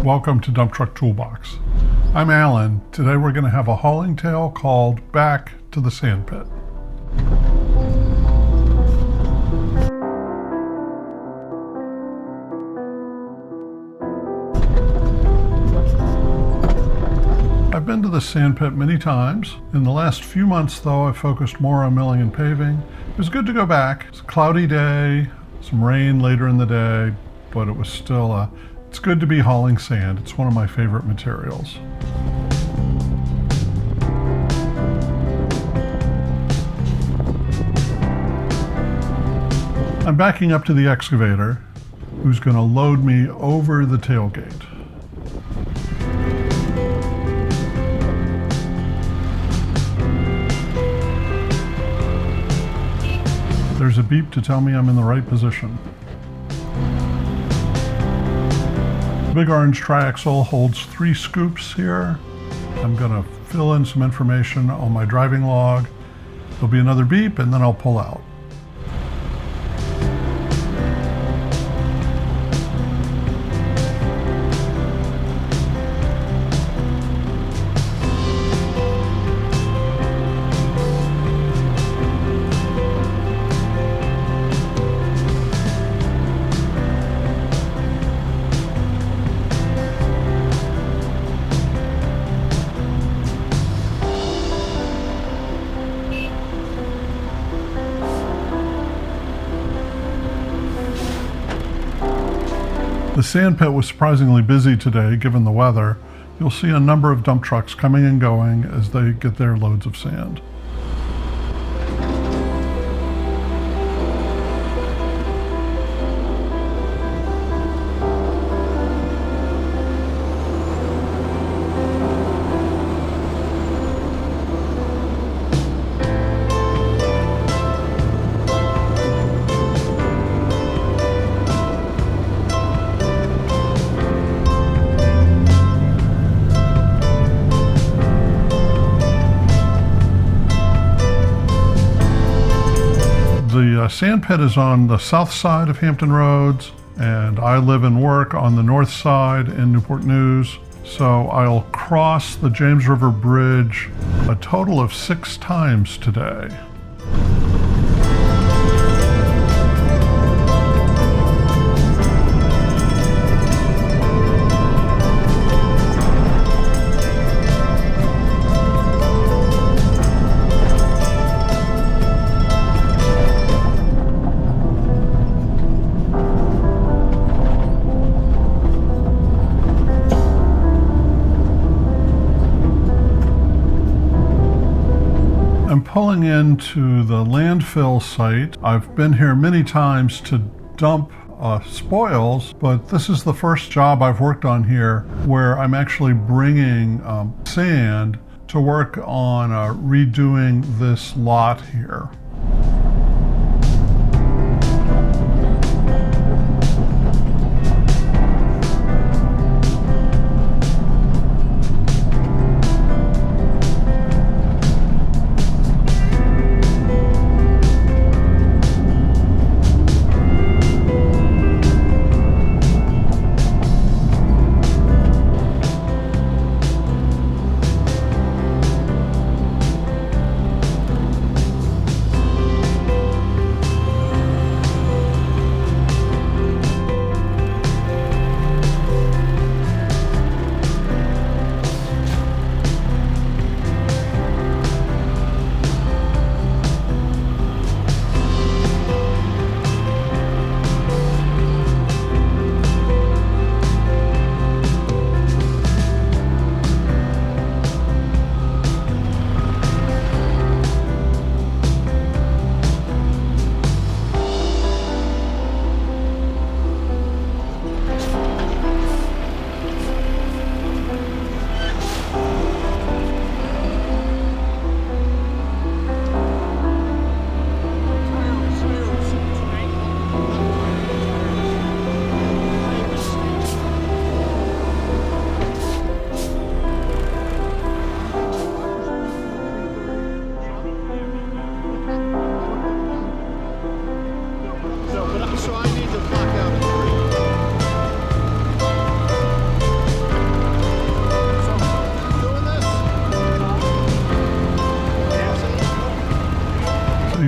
welcome to Dump Truck Toolbox. I'm Alan. Today we're going to have a hauling tale called Back to the Sand Pit. I've been to the sand pit many times. In the last few months though, I focused more on milling and paving. It was good to go back. It's a cloudy day, some rain later in the day, but it was still it's good to be hauling sand. It's one of my favorite materials. I'm backing up to the excavator, who's going to load me over the tailgate. There's a beep to tell me I'm in the right position. The big orange triaxle holds 3 scoops here. I'm going to fill in some information on my driving log. There'll be another beep and then I'll pull out. The sand pit was surprisingly busy today given the weather. You'll see a number of dump trucks coming and going as they get their loads of sand. The sand pit is on the south side of Hampton Roads, and I live and work on the north side in Newport News. So I'll cross the James River Bridge a total of 6 times today. I'm pulling into the landfill site. I've been here many times to dump spoils, but this is the first job I've worked on here where I'm actually bringing sand to work on redoing this lot here.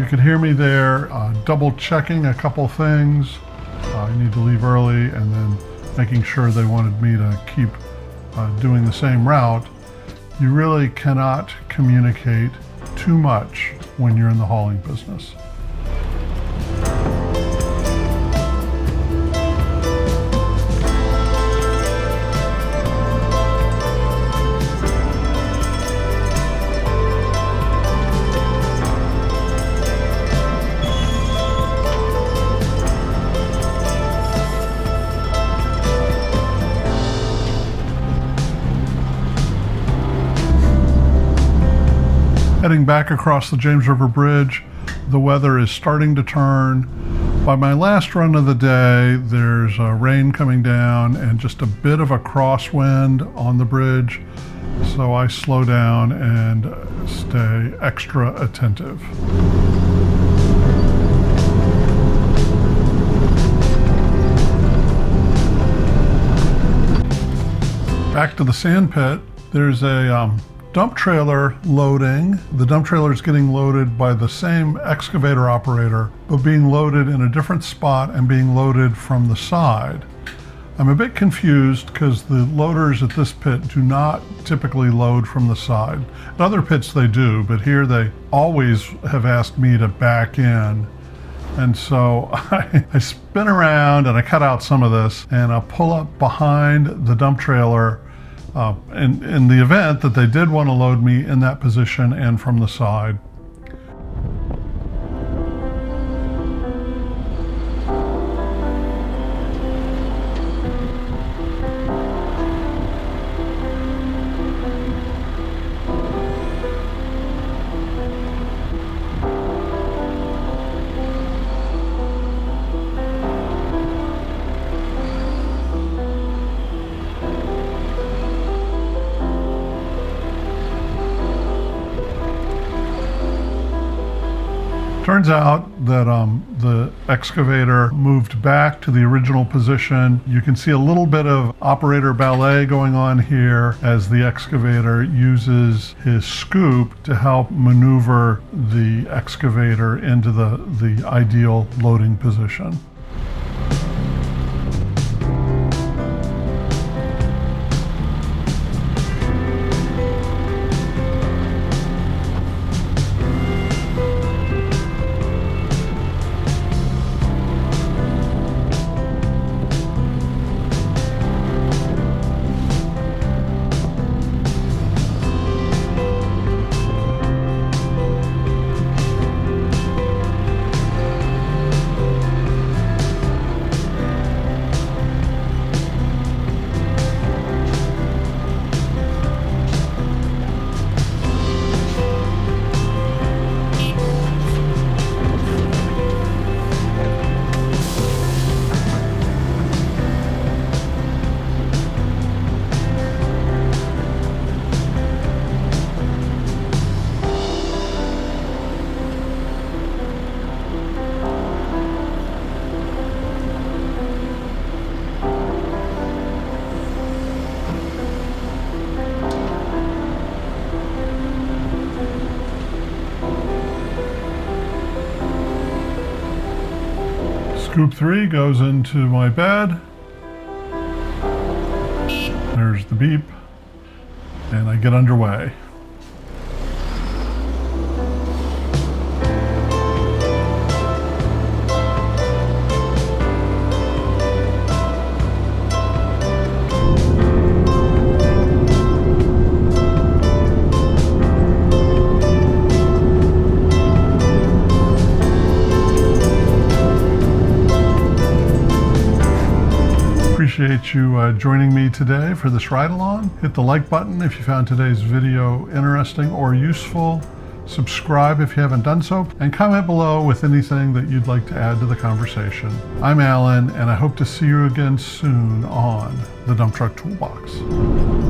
could hear me there double checking a couple things. I need to leave early, and then making sure they wanted me to keep doing the same route. You really cannot communicate too much when you're in the hauling business. Heading back across the James River Bridge, the weather is starting to turn. By my last run of the day, there's rain coming down and just a bit of a crosswind on the bridge, so I slow down and stay extra attentive. Back to the sand pit, there's a dump trailer loading. The dump trailer is getting loaded by the same excavator operator, but being loaded in a different spot and being loaded from the side. I'm a bit confused because the loaders at this pit do not typically load from the side. At other pits they do, but here they always have asked me to back in. And so I spin around and I cut out some of this and I pull up behind the dump trailer in the event that they did want to load me in that position and from the side. Turns out that the excavator moved back to the original position. You can see a little bit of operator ballet going on here as the excavator uses his scoop to help maneuver the excavator into the ideal loading position. Scoop 3 goes into my bed. There's the beep, and I get underway. Appreciate you joining me today for this ride along. Hit the like button if you found today's video interesting or useful. Subscribe if you haven't done so, and comment below with anything that you'd like to add to the conversation. I'm Alan, and I hope to see you again soon on the Dump Truck Toolbox.